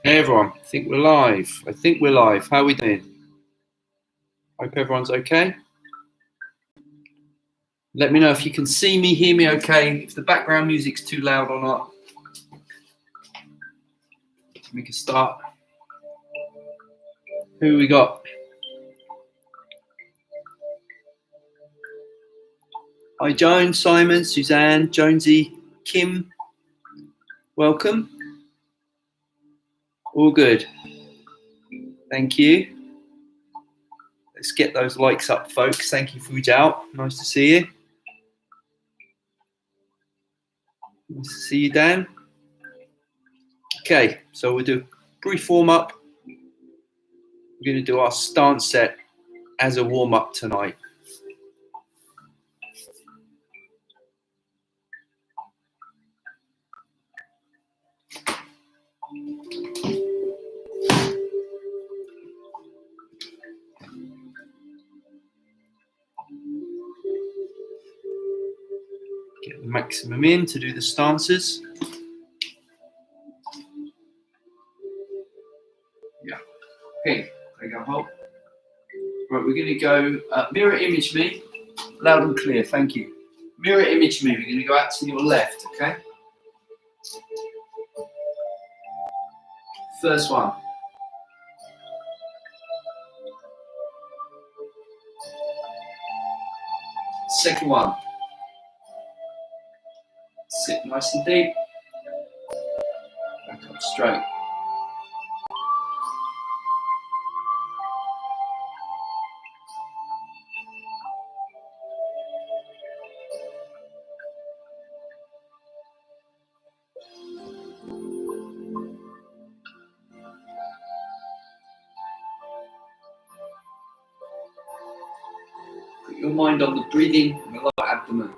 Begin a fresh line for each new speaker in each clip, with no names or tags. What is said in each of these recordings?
Hey everyone, I think we're live. How are we doing? Hope everyone's okay. Let me know if you can see me, hear me okay, if the background music's too loud or not. We can start. Who we got? Hi Joan, Simon, Suzanne, Jonesy, Kim. Welcome. All good. Thank you. Let's get those likes up, folks. Thank you, 𝐒𝐻𝐸𝐥𝐥𝐿. Nice to see you. Nice to see you, Dan. Okay, so we'll do a brief warm-up. We're going to do our stance set as a warm-up tonight. Get the maximum in to do the stances. Yeah. Okay, there you go, hold. Right, we're going to go mirror image me, loud and clear, thank you. Mirror image me, we're going to go out to your left, okay? First one. Second one. Sit nice and deep. Back up straight. Put your mind on the breathing in the lower abdomen.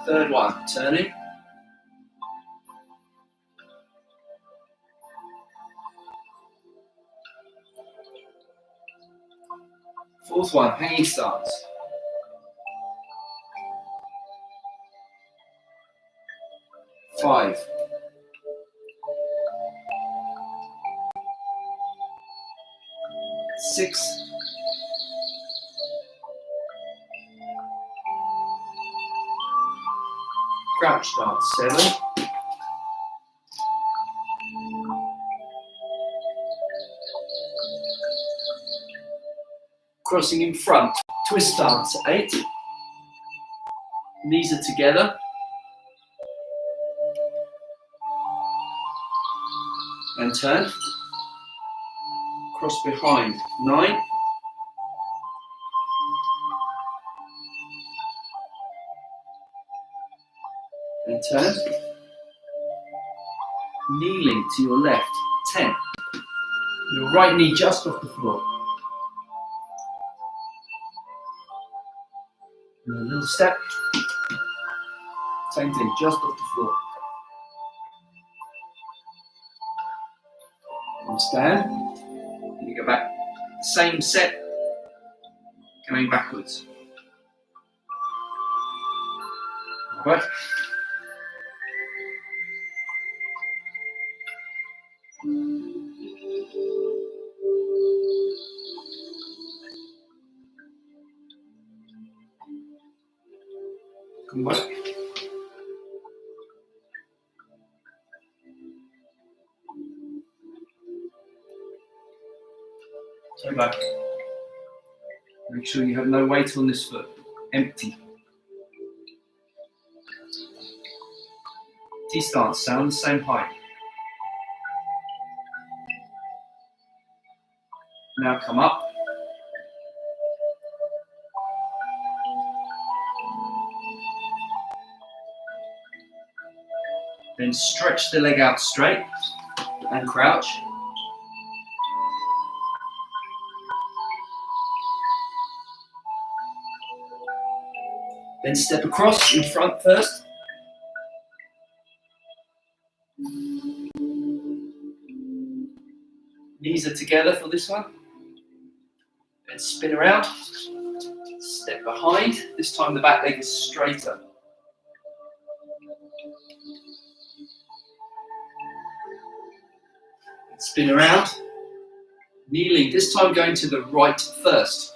Third one, turning. Fourth one, hanging stance. Five. Six. Crouch stance, 7. Crossing in front, twist stance, 8. Knees are together. And turn. Cross behind, 9. And turn. Kneeling to your left, 10. Your right knee just off the floor. And a little step. Same thing, just off the floor. And stand. And you go back. Same set. Going backwards. Right. Come back. So back. Make sure you have no weight on this foot. Empty. T-stance, sound the same height. Now come up. Then stretch the leg out straight and crouch. Then step across in front first. Knees are together for this one. Then spin around. Step behind. This time the back leg is straighter. Spin around. Kneeling, this time going to the right first.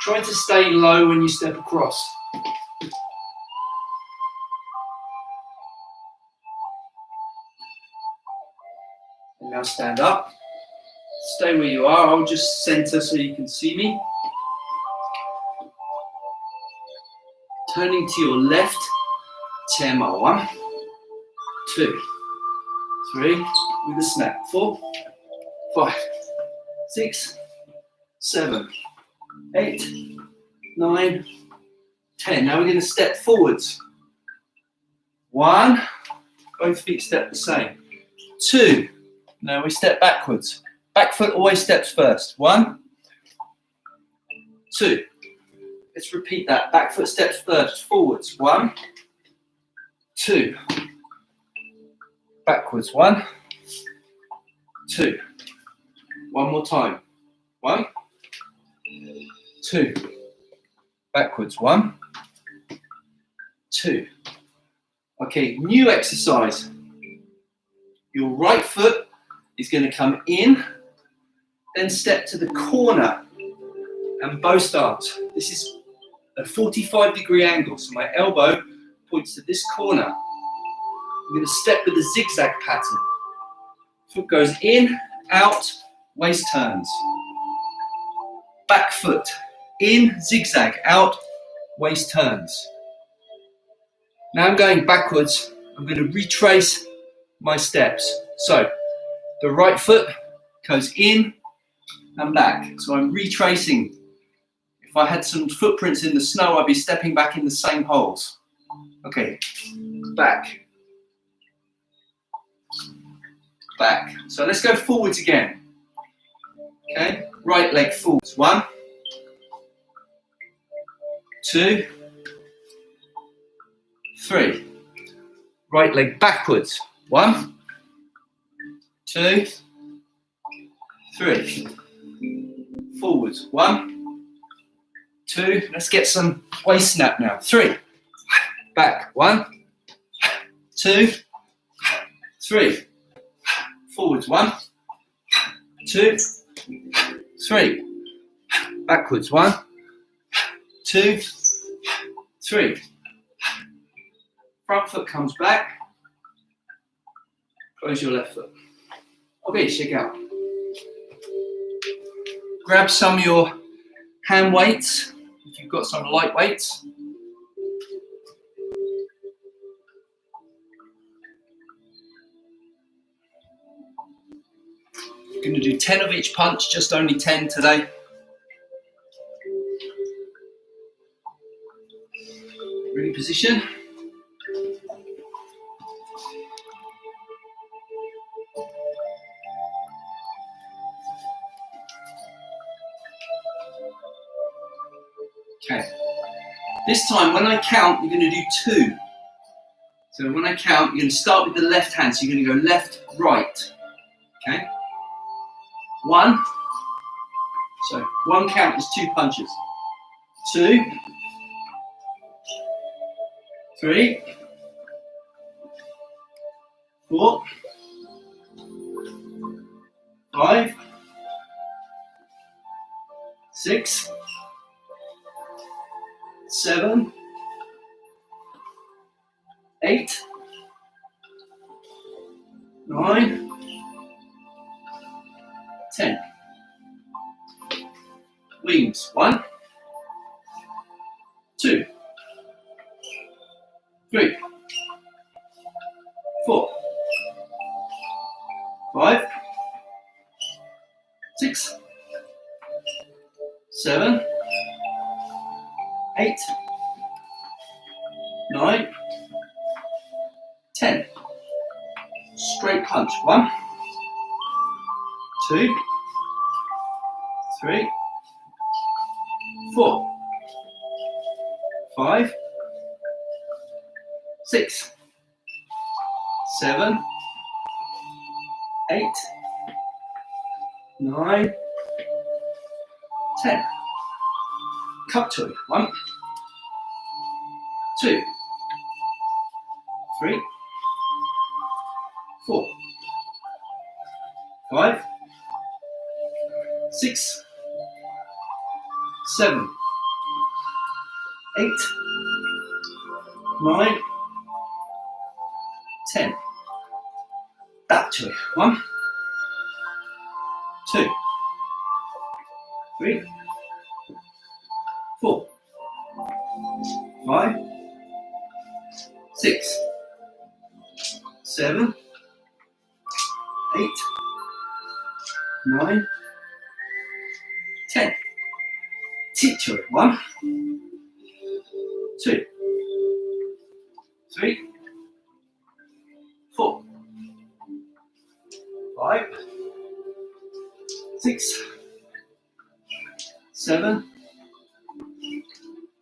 Try to stay low when you step across. And now stand up. Stay where you are. I'll just center so you can see me. Turning to your left. 10 more. 1, 2, 3. With a snap. 4, 5, 6, 7, 8, 9, 10. Now we're going to step forwards. 1. Both feet step the same. 2. Now we step backwards. Back foot always steps first. 1, 2. Let's repeat that. Back foot steps first. Forwards. 1, 2. Backwards. 1, 2. One more time. 1, 2. Backwards. 1, 2. Okay, new exercise. Your right foot is going to come in, then step to the corner and bow start. This is a 45-degree angle, so my elbow points to this corner. I'm going to step with a zigzag pattern. Foot goes in, out, waist turns. Back foot, in, zigzag, out, waist turns. Now I'm going backwards. I'm going to retrace my steps. So the right foot goes in and back. So I'm retracing. If I had some footprints in the snow, I'd be stepping back in the same holes. Okay, back. Back. So let's go forwards again. Okay, right leg forwards. 1, 2, 3. Right leg backwards. 1, 2, 3. Forwards. 1, 2. Let's get some waist snap now. 3. Back. 1, 2, 3. Forwards. 1, 2, 3. Backwards. 1, 2, 3. Front foot comes back. Close your left foot. Okay, shake out. Grab some of your hand weights, if you've got some light weights. You're going to do 10 of each punch, just only 10 today. Ready, position. Okay. This time, when I count, you're going to do 2. So when I count, you're going to start with the left hand. So you're going to go left, right. Okay. 1. So 1 count is 2 punches. 2, 3, 4, 5, 6, 7, 8, 9, 10. Wings. 1, 2, 3, 4, 5, 6, 7, 8, 9, 10. Straight punch. 1, 2, 3, 4, 5, 6, 7, 8, 9, 10. Cup toe. 1, 2, 3, 4, 5, 6, 7, 8, 9, 10. Back to it. 1, 2, 3, 4, 5, 6, 7, 8, 9, 10. Teach it. 1, 2, 3, 4, 5, 6, 7,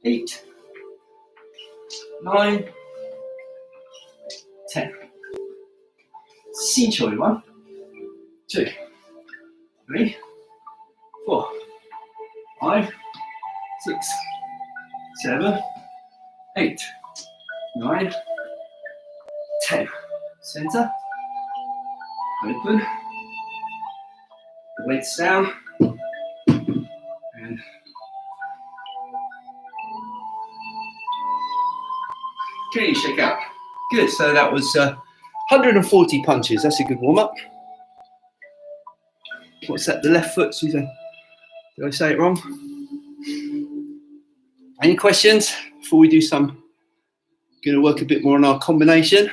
8, 9, 10. 新球 1, 2, 3, 4, 5, 6, 7, 8, 9, 10. Center. Open. The weights down. And okay, shake out. Good. So that was 140 punches. That's a good warm up. What's that? The left foot, Susan? Did I say it wrong? Any questions before we do some? Going to work a bit more on our combination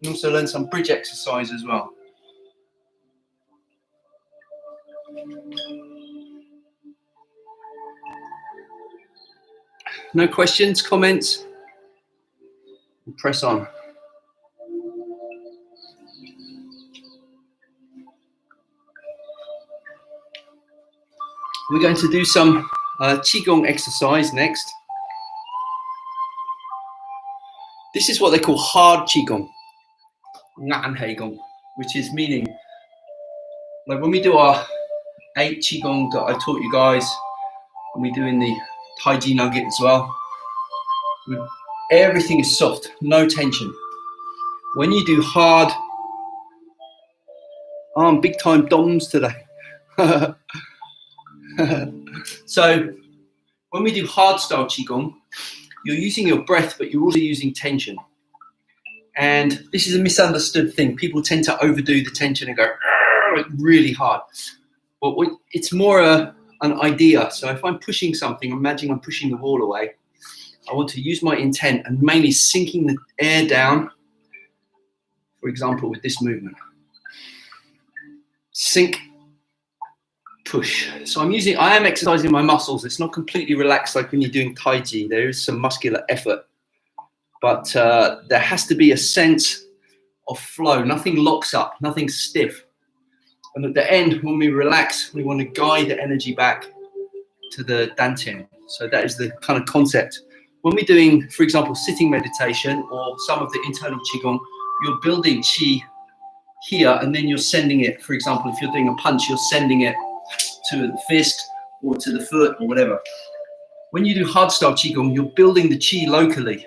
and also learn some bridge exercise as well. No questions, comments? We'll press on. We're going to do some Qigong exercise next. This is what they call hard Qigong, which is meaning, like when we do our 8 Qigong that I taught you guys, and we do in the 𝐻𝐸𝐺 Nugget as well, everything is soft, no tension. When you do hard, I'm big time DOMs today. So when we do hard style Qigong, you're using your breath, but you're also using tension. And this is a misunderstood thing. People tend to overdo the tension and go really hard. But it's more an idea. So if I'm pushing something, imagine I'm pushing the wall away. I want to use my intent and mainly sinking the air down, for example, with this movement. Sink, push. So I am exercising my muscles. It's not completely relaxed like when you're doing Tai Chi. There is some muscular effort, but there has to be a sense of flow. Nothing locks up, nothing stiff. And at the end, when we relax, we want to guide the energy back to the dantian. So that is the kind of concept. When we're doing, for example, sitting meditation or some of the internal Qigong, you're building Qi here and then you're sending it. For example, if you're doing a punch, you're sending it to the fist or to the foot or whatever. When you do hard style Qigong, you're building the Qi locally.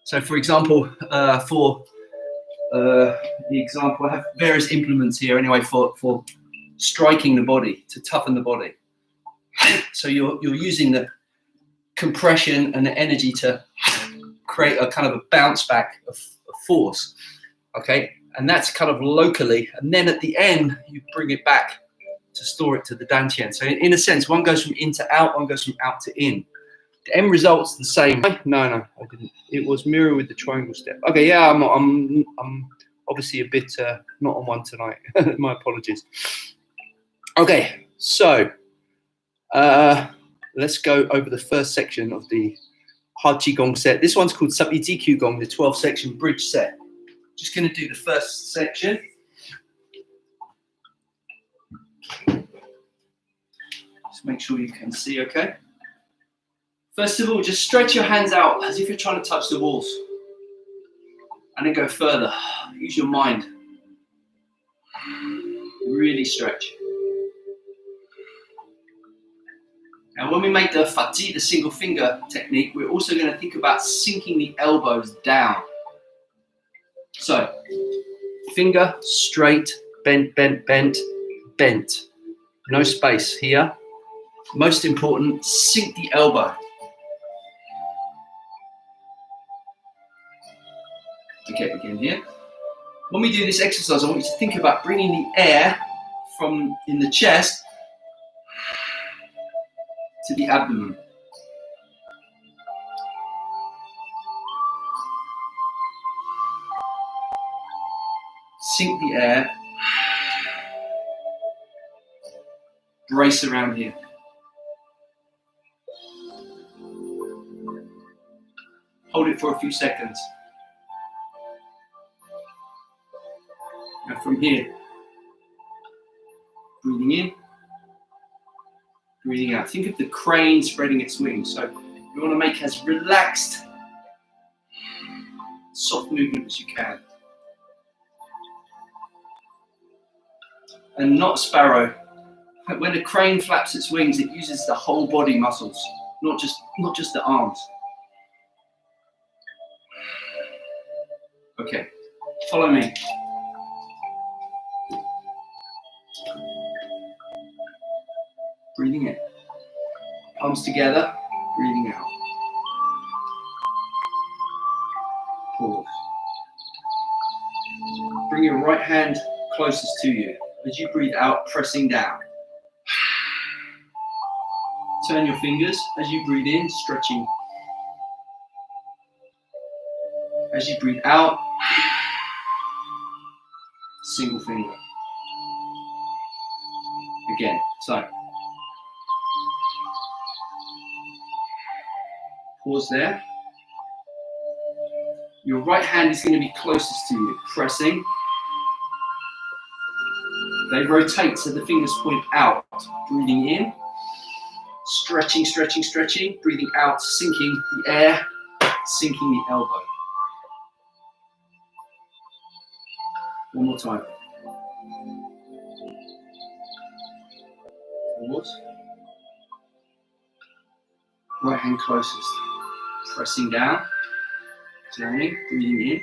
So for example, the example, I have various implements here anyway for striking the body, to toughen the body. So you're using the compression and the energy to create a kind of a bounce back of force, okay? And that's kind of locally. And then at the end, you bring it back to store it to the dantian. So in a sense, one goes from in to out, one goes from out to in. The end result's the same. No, I didn't. It was mirror with the triangle step. Okay, yeah, I'm obviously a bit not on one tonight. My apologies. Okay, so let's go over the first section of the hard Qigong set. This one's called 𝐶𝐸𝐺𝐸𝐿 Qigong, the 12-section bridge set. Just going to do the first section. Just make sure you can see okay. First of all, just stretch your hands out as if you're trying to touch the walls. And then go further. Use your mind. Really stretch. Now when we make the 𝐿𝐻, the single finger technique, we're also going to think about sinking the elbows down. So, finger straight, bent, bent, bent, bent. No space here. Most important, sink the elbow. Okay, again here. When we do this exercise, I want you to think about bringing the air from in the chest to the abdomen. Sink the air. Brace around here. Hold it for a few seconds. Now from here, breathing in, breathing out. Think of the crane spreading its wings. So you want to make as relaxed, soft movement as you can. And not sparrow. When a crane flaps its wings, it uses the whole body muscles, not just the arms. Okay, follow me. Breathing in. Palms together, breathing out. Pause. Bring your right hand closest to you. As you breathe out, pressing down. Turn your fingers as you breathe in, stretching. As you breathe out, single finger. Again, so. Pause there. Your right hand is going to be closest to you, pressing. They rotate so the fingers point out. Breathing in, stretching, stretching, stretching. Breathing out, sinking the air, sinking the elbow. One more time. Pause. Right hand closest. Pressing down, turning, breathing in,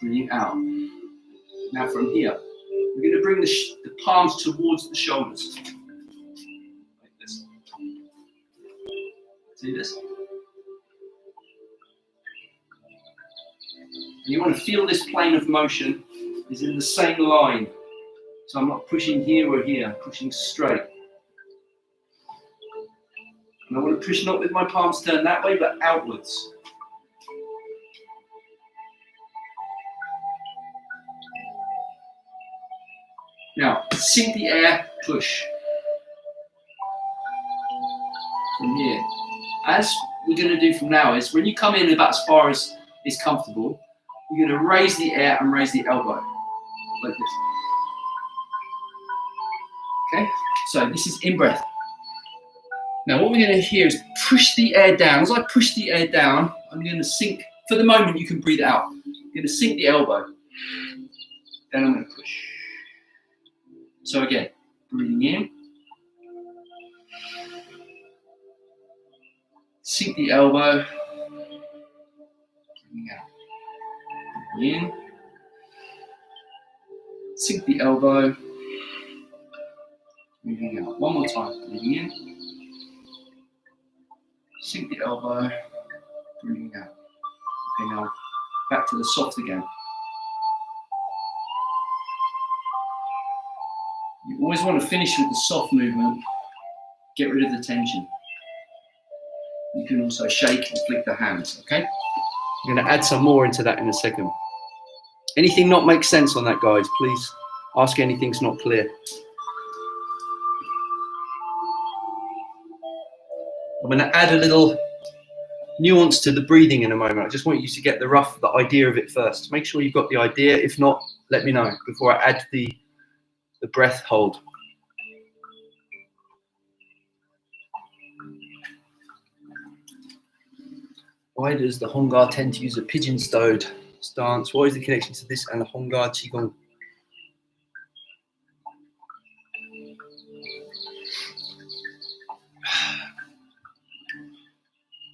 breathing out. Now from here, we're going to bring the palms towards the shoulders. Like this. See this? And you want to feel this plane of motion is in the same line. So I'm not pushing here or here, I'm pushing straight. And I want to push not with my palms turned that way, but outwards. Now, sink the air, push. From here. As we're going to do from now is, when you come in about as far as is comfortable, you're going to raise the air and raise the elbow. Like this. Okay? So this is in breath. Now what we're going to hear is push the air down. As I push the air down, I'm going to sink. For the moment, you can breathe out. I'm going to sink the elbow. Then I'm going to push. So again, breathing in. Sink the elbow. Breathing out. Breathing in. Sink the elbow. Breathing out. One more time. Breathing in. Sink the elbow. Breathing out. Okay, now back to the soft again. You always want to finish with the soft movement. Get rid of the tension. You can also shake and flick the hands, okay? I'm going to add some more into that in a second. Anything not make sense on that, guys, please ask anything's not clear. I'm going to add a little nuance to the breathing in a moment. I just want you to get the idea of it first. Make sure you've got the idea. If not, let me know before I add the breath hold. Why does the 𝐿𝐻 tend to use a pigeon-toed stance? What is the connection to this and the 𝐿𝐻 𝐿𝐸?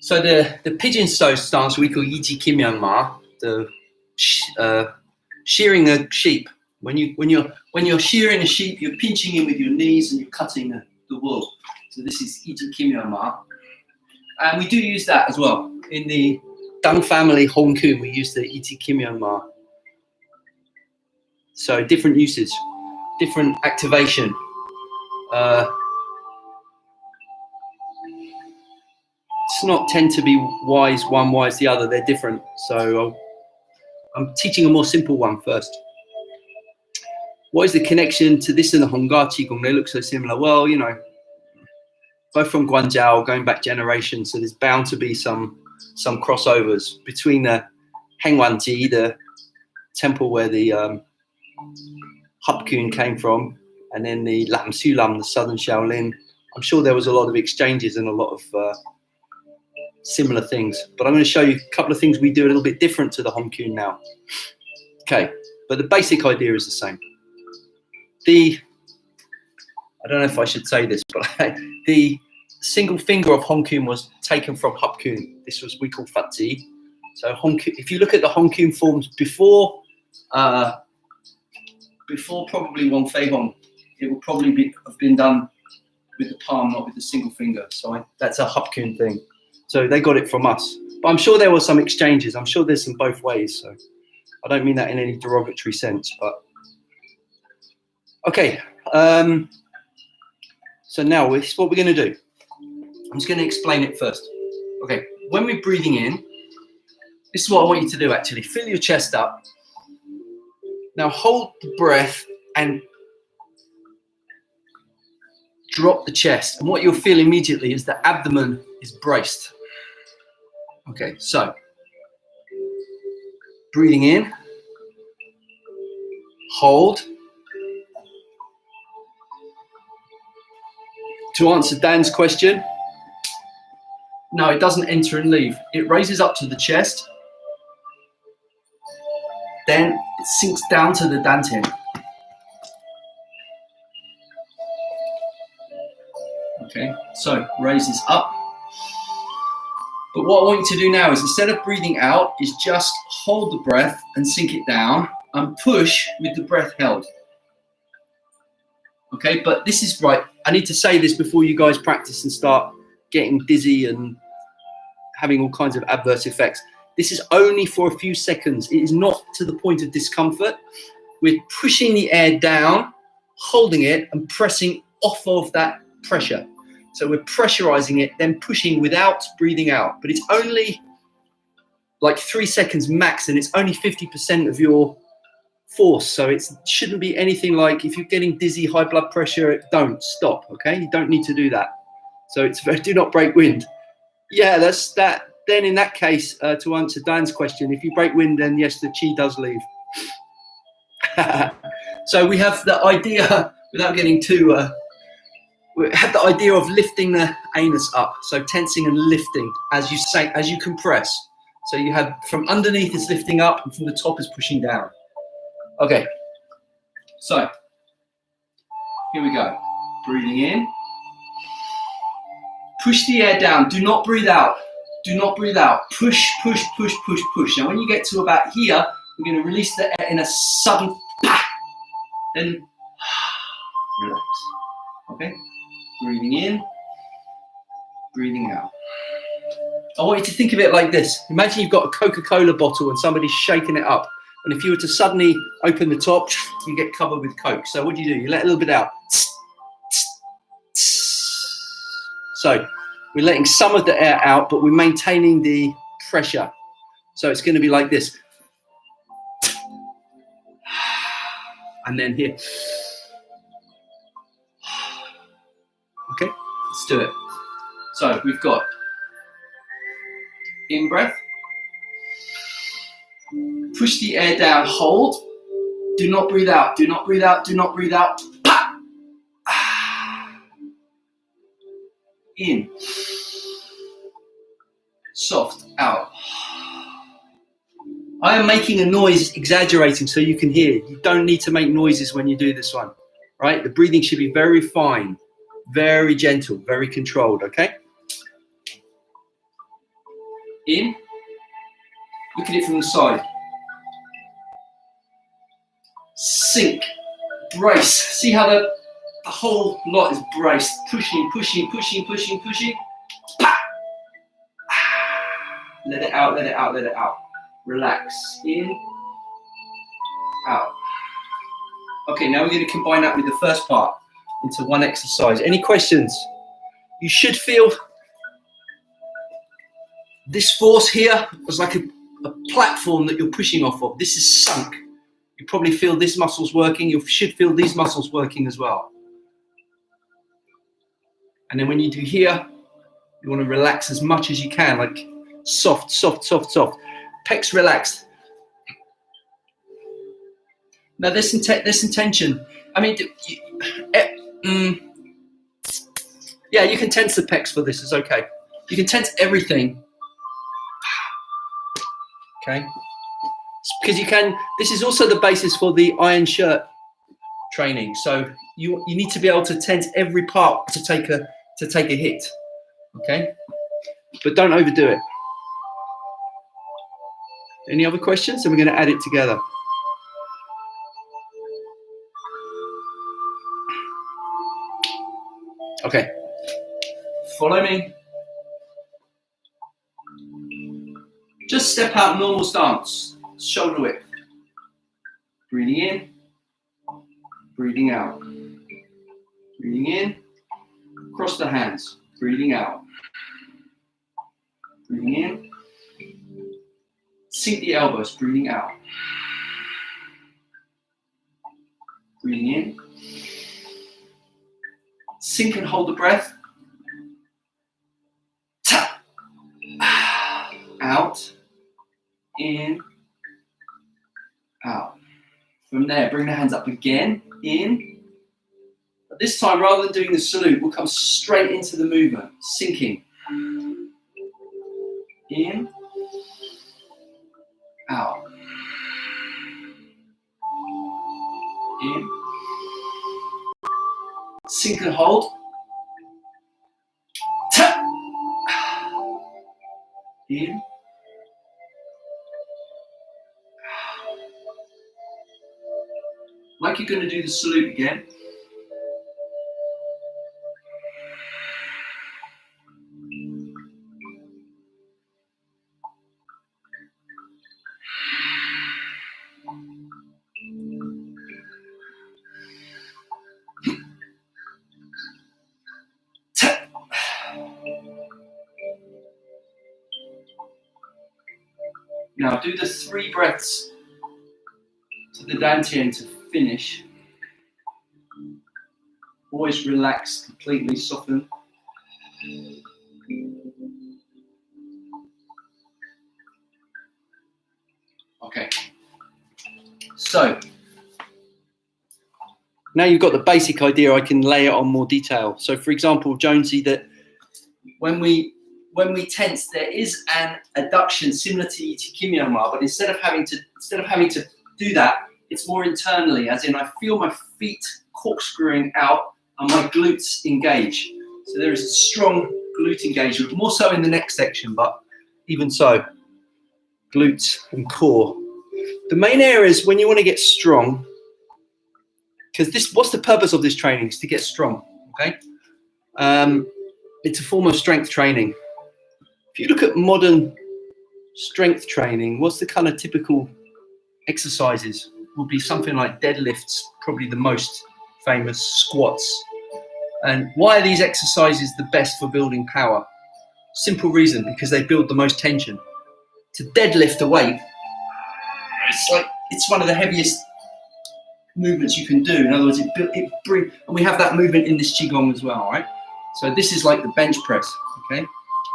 So the pigeon stance we call 𝐒𝐿𝐴 the shearing a sheep. When you're shearing a sheep, you're pinching in with your knees and you're cutting the wool. So this is 𝐒𝐿𝐴. And we do use that as well. In the Dang family 𝐿𝐴, we use the 𝐒𝐿𝐴. So different usage, different activation. It's not tend to be wise one, wise the other. They're different. So I'm teaching a more simple one first. What is the connection to this and the 𝐻𝐭 Qigong? They look so similar. Well, you know, both from 𝐁𝐞𝐜, going back generations, so there's bound to be some crossovers between the 𝐻𝐭 the temple where the 𝐏𝐻𝐿 came from, and then the 𝐿𝐴, the southern Shaolin. I'm sure there was a lot of exchanges and a lot of similar things. But I'm going to show you a couple of things we do a little bit different to the 𝐻𝐿𝐴 now. Okay, but the basic idea is the same. I don't know if I should say this, but the single finger of 𝐻𝐿𝐴 was taken from 𝐏𝐻𝐿. This was we call 𝐹𝐶. So 𝐻𝐿𝐴, if you look at the 𝐻𝐿𝐴 forms before probably 𝐓𝐻, it will probably have been done with the palm, not with the single finger. So that's a 𝐏𝐻𝐿 thing. So they got it from us. But I'm sure there were some exchanges. I'm sure there's some both ways. So I don't mean that in any derogatory sense, but okay. So now this is what we're going to do. I'm just going to explain it first. Okay, when we're breathing in, this is what I want you to do actually. Fill your chest up. Now hold the breath and drop the chest. And what you'll feel immediately is the abdomen is braced. Okay, so breathing in, hold. To answer Dan's question, no, it doesn't enter and leave. It raises up to the chest, then it sinks down to the dantian. Okay, so raises up. But what I want you to do now is instead of breathing out, is just hold the breath and sink it down and push with the breath held. Okay, but this is right. I need to say this before you guys practice and start getting dizzy and having all kinds of adverse effects. This is only for a few seconds. It is not to the point of discomfort. We're pushing the air down, holding it and pressing off of that pressure. So we're pressurizing it, then pushing without breathing out. But it's only like 3 seconds max, and it's only 50% of your force. So it shouldn't be anything like if you're getting dizzy, high blood pressure, don't stop, okay? You don't need to do that. So it's do not break wind. Yeah, that's that. Then in that case, to answer Dan's question, if you break wind, then yes, the chi does leave. So we have the idea, without getting too, we have the idea of lifting the anus up. So tensing and lifting as you say, as you compress. So you have from underneath is lifting up and from the top is pushing down. Okay, so here we go. Breathing in. Push the air down. Do not breathe out. Do not breathe out. Push, push, push, push, push. Now when you get to about here, we're going to release the air in a sudden, then relax. Okay? Breathing in, breathing out. I want you to think of it like this. Imagine you've got a Coca-Cola bottle and somebody's shaking it up. And if you were to suddenly open the top, you get covered with Coke. So what do? You let a little bit out. So we're letting some of the air out, but we're maintaining the pressure. So it's going to be like this. And then here. Okay, let's do it. So we've got in breath. Push the air down, hold. Do not breathe out, do not breathe out, do not breathe out. In. Soft, out. I am making a noise, exaggerating so you can hear. You don't need to make noises when you do this one, right? The breathing should be very fine, very gentle, very controlled, okay? In. Look at it from the side. Sink. Brace. See how the whole lot is braced. Pushing, pushing, pushing, pushing, pushing. Pa! Let it out, let it out, let it out. Relax. In. Out. Okay, now we're going to combine that with the first part into one exercise. Any questions? You should feel this force here is like a platform that you're pushing off of. This is sunk. You probably feel this muscle's working. You should feel these muscles working as well. And then when you do here, you want to relax as much as you can, like soft, soft, soft, soft. Pecs relaxed. Now there's some tension. I mean, yeah, you can tense the pecs for this. It's okay. You can tense everything. Okay. Because you can. This is also the basis for the iron shirt training. So you need to be able to tense every part to take a hit. Okay. But don't overdo it. Any other questions? And we're going to add it together. Okay, follow me. Just step out normal stance, shoulder width. Breathing in, breathing out. Breathing in, cross the hands, breathing out. Breathing in, sink the elbows, breathing out. Breathing in. Sink and hold the breath. Tap. Out. In. Out. From there, bring the hands up again. In. But this time, rather than doing the salute, we'll come straight into the movement. Sinking. In. Out. In. Sink and hold. Tap. In. Like you're going to do the salute again. Now do the 3 breaths to the dantian to finish. Always relax, completely soften. Okay. So now you've got the basic idea, I can lay it on more detail. So for example, Jonesy, that when we tense, there is an adduction similar to 𝐒𝐿𝐴, but instead of having to do that, it's more internally, as in I feel my feet corkscrewing out and my glutes engage. So there is a strong glute engagement, more so in the next section, but even so, glutes and core. The main areas when you want to get strong, because what's the purpose of this training? Is to get strong, okay? It's a form of strength training. If you look at modern strength training, what's the kind of typical exercises? Will be something like deadlifts, probably the most famous, squats. And why are these exercises the best for building power? Simple reason, because they build the most tension. To deadlift a weight, it's one of the heaviest movements you can do. In other words, and we have that movement in this qigong as well, right? So this is like the bench press, okay?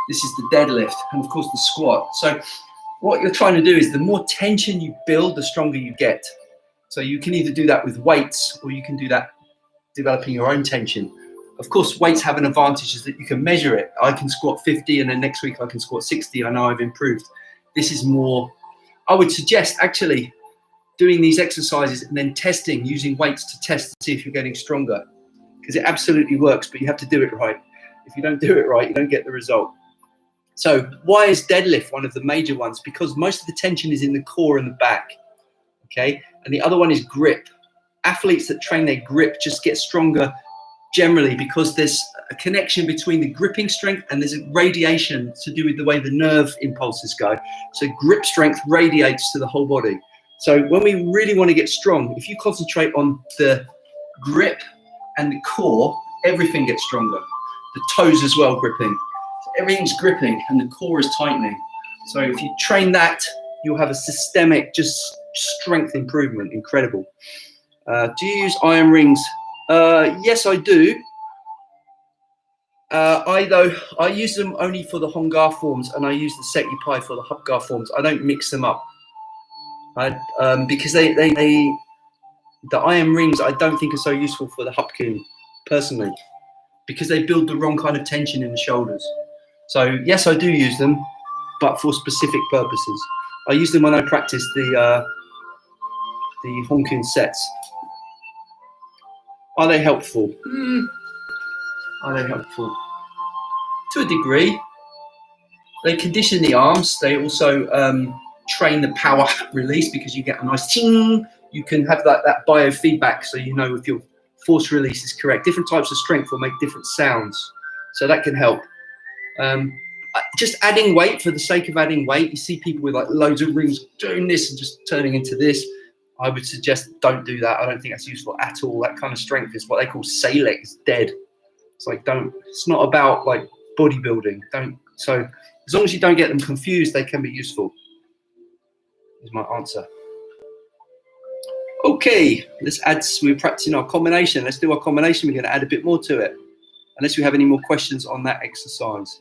This is the deadlift, and of course the squat. So what you're trying to do is the more tension you build, the stronger you get. So you can either do that with weights, or you can do that developing your own tension. Of course, weights have an advantage is that you can measure it. I can squat 50 and then next week I can squat 60. I know I've improved. This is more, I would suggest actually doing these exercises and then testing, using weights to test to see if you're getting stronger. Because it absolutely works, but you have to do it right. If you don't do it right, you don't get the result. So why is deadlift one of the major ones? Because most of the tension is in the core and the back, okay? And the other one is grip. Athletes that train their grip just get stronger generally because there's a connection between the gripping strength and there's a radiation to do with the way the nerve impulses go. So grip strength radiates to the whole body. So when we really want to get strong, if you concentrate on the grip and the core, everything gets stronger. The toes as well gripping. So everything's gripping and the core is tightening. So if you train that, you'll have a systemic just strength improvement. Incredible. Do you use iron rings? Yes, I do. I use them only for the 𝐒𝐻𝐽 forms, and I use the 𝐂𝐡𝐚𝐧𝐬 for the 𝐏𝐻𝐿 forms. I don't mix them up. Because the iron rings I don't think are so useful for the 𝐏𝐻𝐿 personally, because they build the wrong kind of tension in the shoulders. So yes, I do use them, but for specific purposes. I use them when I practice the 𝐏𝐻𝐿 sets. Are they helpful? Are they helpful? To a degree. They condition the arms. They also train the power release because you get a nice ting. You can have that biofeedback so you know if your force release is correct. Different types of strength will make different sounds. So that can help. Just adding weight for the sake of adding weight. You see people with like loads of rings doing this and just turning into this. I would suggest don't do that. I don't think that's useful at all. That kind of strength is what they call 𝐶𝐷. It's dead. It's like it's not about like bodybuilding. So as long as you don't get them confused, they can be useful. Is my answer. Okay, we're practicing our combination. Let's do our combination. We're going to add a bit more to it. Unless you have any more questions on that exercise.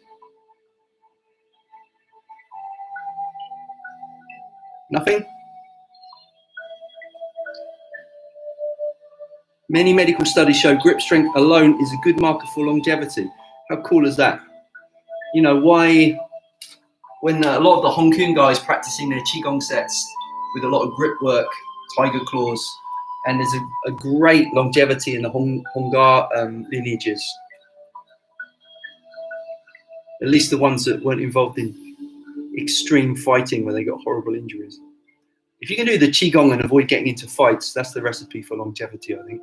Nothing? Many medical studies show grip strength alone is a good marker for longevity. How cool is that? You know, why, when a lot of the Hong Kong guys practicing their Qigong sets with a lot of grip work, tiger claws, and there's a great longevity in the 𝐒𝐻𝐿 lineages. At least the ones that weren't involved in extreme fighting where they got horrible injuries. If you can do the Qigong and avoid getting into fights, that's the recipe for longevity, I think.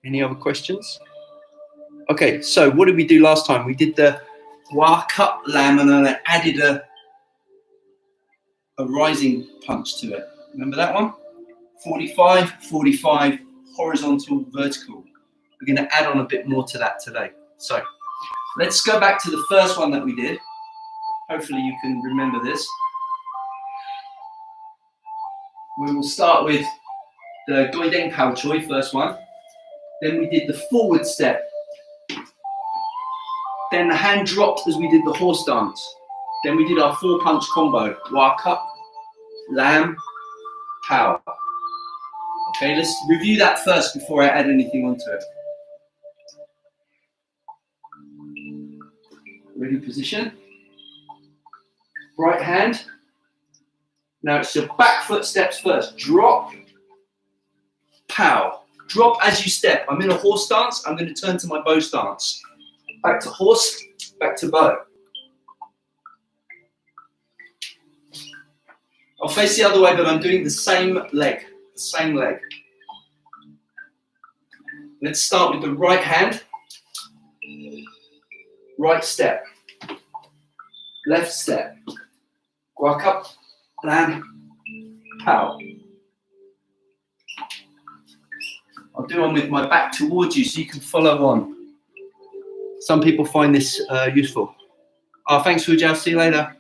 Any other questions? Okay, so what did we do last time? We did the 𝐷𝐻𝐿 lamb and then I added a rising punch to it. Remember that one? 45, 45, horizontal, vertical. We're going to add on a bit more to that today. So let's go back to the first one that we did. Hopefully you can remember this. We will start with the 𝐂𝐻𝐿𝐴, first one. Then we did the forward step. Then the hand dropped as we did the horse dance. Then we did our 4-punch combo. 𝐷𝐻𝐿, lamb, power. Okay, let's review that first before I add anything onto it. Ready position. Right hand. Now it's your back foot steps first. Drop, pow. Drop as you step. I'm in a horse stance. I'm going to turn to my bow stance. Back to horse, back to bow. I'll face the other way, but I'm doing the same leg. The same leg. Let's start with the right hand. Right step. Left step. 𝐷𝐻𝐿, lamb, pow. I'll do one with my back towards you so you can follow on. Some people find this useful. Oh, thanks, Fu Nugget. See you later.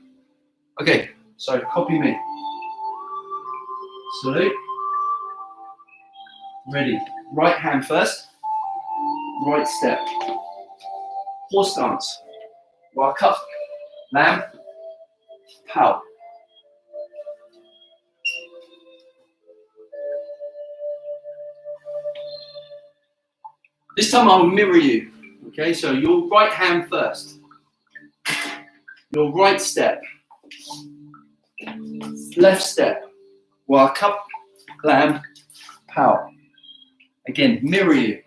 Okay, so copy me. Salute. Ready. Right hand first. Right step. Horse stance. 𝐷𝐻𝐿, lamb, pow. This time I'll mirror you. Okay, so your right hand first. Your right step. Left step. 𝐷𝐻𝐿, lamb, pow. Again, mirror you.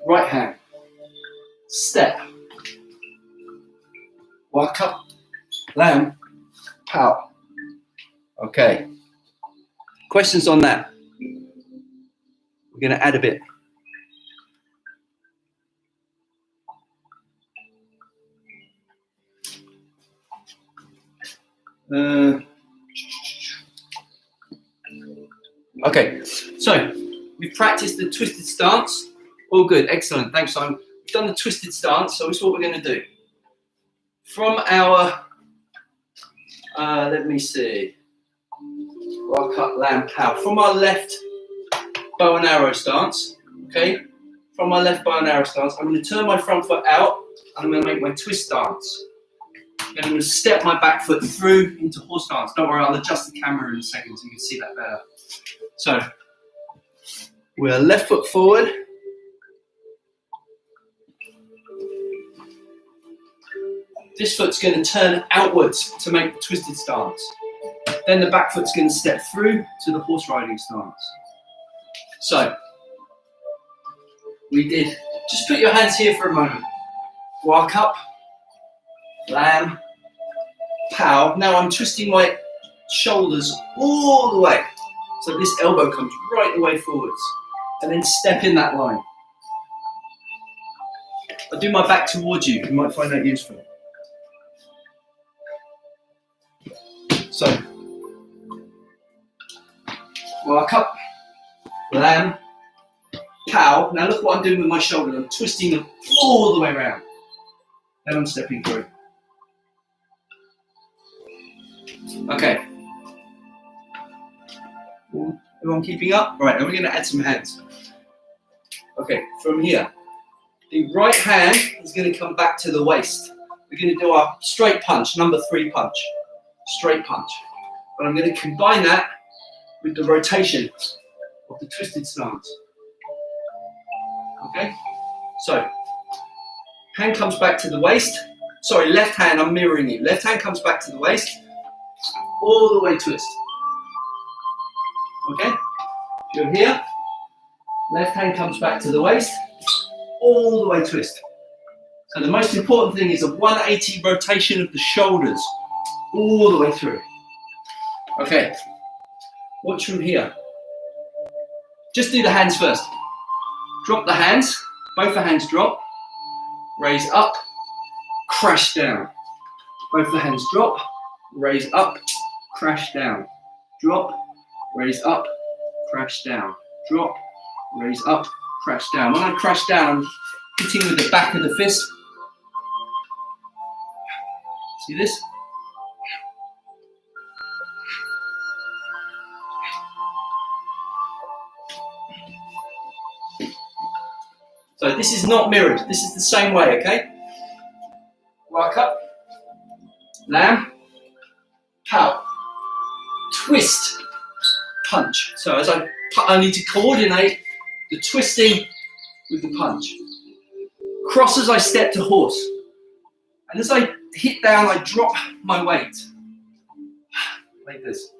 right hand, step, walk up, lamb, pow. Okay. Questions on that? We're going to add a bit. Okay, so we've practiced the twisted stance. All good, excellent. Thanks, Simon. We've done the twisted stance, so this is what we're going to do. From our, let me see, rock up, lamb, pow. From our left bow and arrow stance, okay? From my left bow and arrow stance, I'm going to turn my front foot out, and I'm going to make my twist stance. Then I'm going to step my back foot through into horse stance. Don't worry, I'll adjust the camera in a second so you can see that better. So, we're left foot forward. This foot's going to turn outwards to make the twisted stance. Then the back foot's going to step through to the horse riding stance. So, we did, just put your hands here for a moment. Walk up, lamb, pow. Now I'm twisting my shoulders all the way. So this elbow comes right the way forwards. And then step in that line. I'll do my back towards you. You might find that useful. So, walk up, lamb, pow. Now look what I'm doing with my shoulder. I'm twisting them all the way around. Then I'm stepping through. Okay. Everyone keeping up? Right, now we're going to add some hands. Okay, from here. The right hand is going to come back to the waist. We're going to do our straight punch, number 3 punch. Straight punch. But I'm going to combine that with the rotation of the twisted stance. Okay? So, hand comes back to the waist. Sorry, left hand, I'm mirroring you. Left hand comes back to the waist. All the way twist. Okay? You're here. Left hand comes back to the waist. All the way twist. So the most important thing is a 180 rotation of the shoulders. All the way through. Okay. Watch from here. Just do the hands first. Drop the hands. Both the hands drop. Raise up. Crash down. Both the hands drop. Raise up. Crash down. Drop. Raise up. Crash down. Drop. Raise up. Crash down. When I crash down, I'm hitting with the back of the fist. See this? So this is not mirrored. This is the same way, okay? Walk up. Lamb. Pow. Twist. Punch. So as I need to coordinate the twisting with the punch. Cross as I step to horse. And as I hit down, I drop my weight. Like this.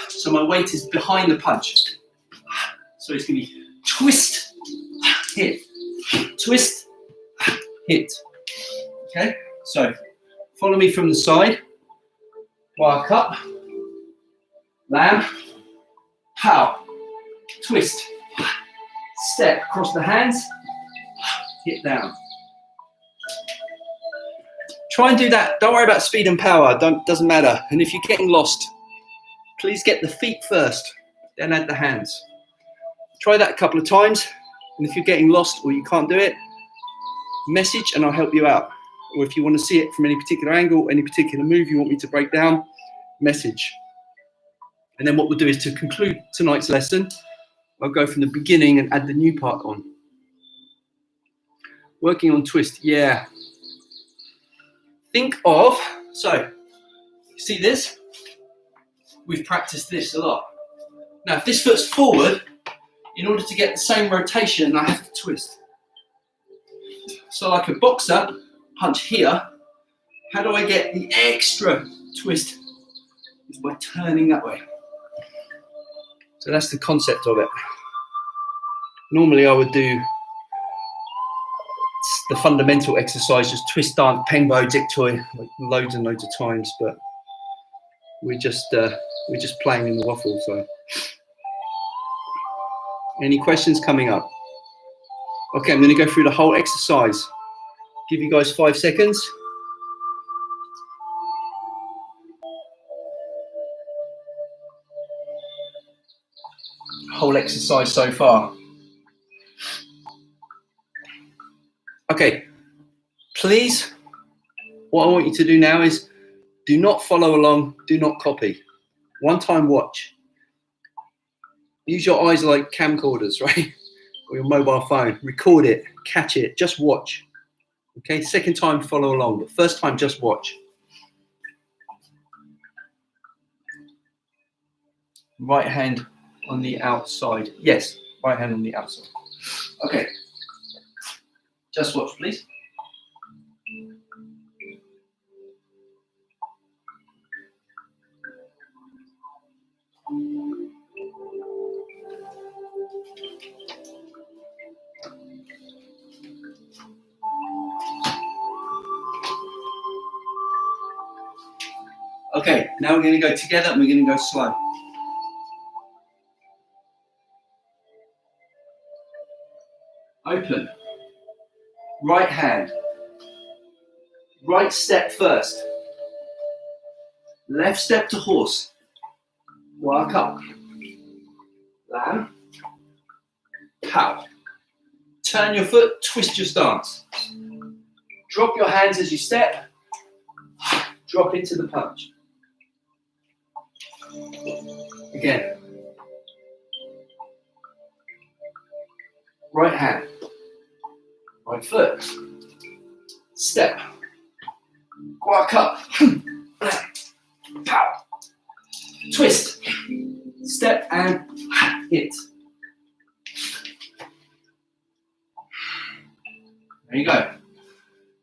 So my weight is behind the punch. So it's going to be twist, hit, twist, hit. Okay? So follow me from the side. Walk up. Lamb. Pow. Twist. Step across the hands. Hit down. Try and do that. Don't worry about speed and power. Doesn't matter. And if you're getting lost, please get the feet first, then add the hands. Try that a couple of times. And if you're getting lost or you can't do it, message and I'll help you out. Or if you want to see it from any particular angle, any particular move you want me to break down, message. And then what we'll do is to conclude tonight's lesson, I'll go from the beginning and add the new part on. Working on twist, yeah. Think of, so, you see this? We've practiced this a lot. Now, if this foot's forward, in order to get the same rotation, I have to twist. So like a boxer, punch here. How do I get the extra twist? It's by turning that way. So that's the concept of it. Normally I would do the fundamental exercise, just twist dance, 𝐂𝐴𝐵𝐵 like loads and loads of times, but we're just playing in the waffle. So, any questions coming up? Okay, I'm going to go through the whole exercise. Give you guys 5 seconds. Whole exercise so far. Okay, please, what I want you to do now is do not follow along, do not copy. One time watch. Use your eyes like camcorders, right? Or your mobile phone. Record it, catch it, just watch. Okay, second time follow along, but first time just watch. Right hand on the outside. Yes, right hand on the outside. Okay, just watch, please. Okay, now we're going to go together and we're going to go slow. Open. Right hand. Right step first. Left step to horse. Work up. Lamb. Pow. Turn your foot, twist your stance. Drop your hands as you step. Drop into the punch. Again. Right hand. Right foot. Step. Walk up. Pow. Twist. Step and hit. There you go.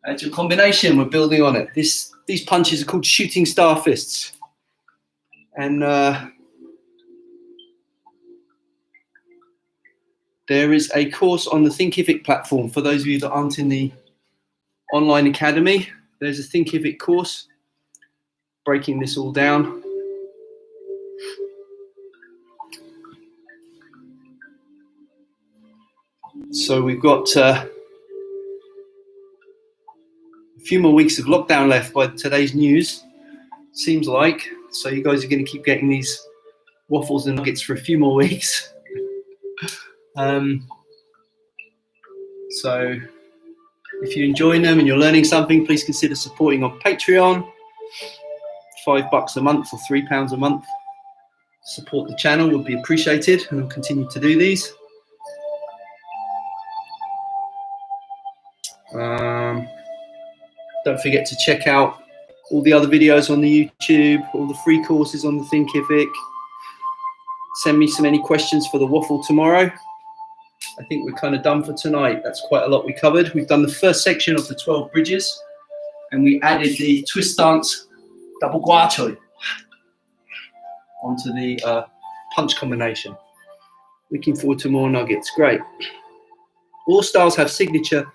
That's your combination. We're building on it. These punches are called shooting star fists. And there is a course on the 𝐂𝐴𝐵𝐵 platform. For those of you that aren't in the online academy, there's a 𝐂𝐴𝐵𝐵𝐵 course breaking this all down. So we've got a few more weeks of lockdown left by today's news, seems like. So you guys are going to keep getting these waffles and nuggets for a few more weeks. So if you're enjoying them and you're learning something, please consider supporting on Patreon. $5 a month or £3 a month. Support the channel would be appreciated, and we'll continue to do these. Don't forget to check out all the other videos on the YouTube, all the free courses on the 𝐂𝐴𝐵𝐵𝐵. Send me any questions for the waffle tomorrow. I think we're kind of done for tonight. That's quite a lot we covered. We've done the first section of the 12 bridges, and we added the twist stance 𝐷𝐴𝐵𝐵𝐵𝐵 onto the punch combination. Looking forward to more nuggets. Great. All styles have signature.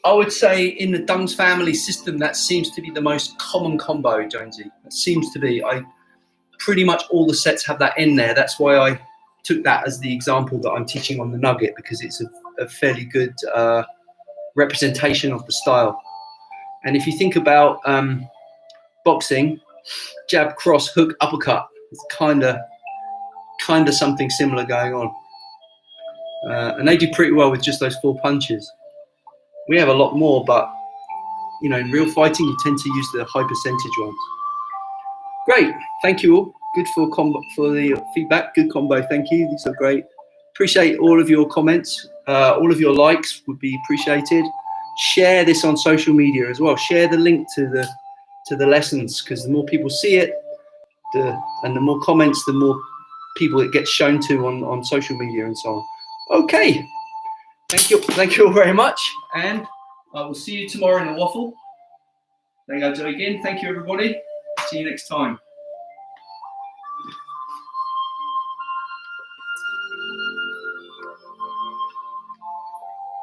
I would say in the Dung's family system, that seems to be the most common combo, Jonesy. That seems to be. Pretty much all the sets have that in there. That's why I took that as the example that I'm teaching on the nugget, because it's a fairly good representation of the style. And if you think about boxing, jab, cross, hook, uppercut, it's kind of something similar going on. And they do pretty well with just those 4 punches. We have a lot more, but you know, in real fighting, you tend to use the high percentage ones. Great, thank you all. Good for the feedback. Good combo, thank you. These are great. Appreciate all of your comments. All of your likes would be appreciated. Share this on social media as well. Share the link to the lessons, because the more people see it, and the more comments, the more people it gets shown to on social media and so on. Okay. Thank you all very much, and I will see you tomorrow in the waffle. 𝐂𝐴𝐵𝐵𝐵𝐵 again. Thank you, everybody. See you next time.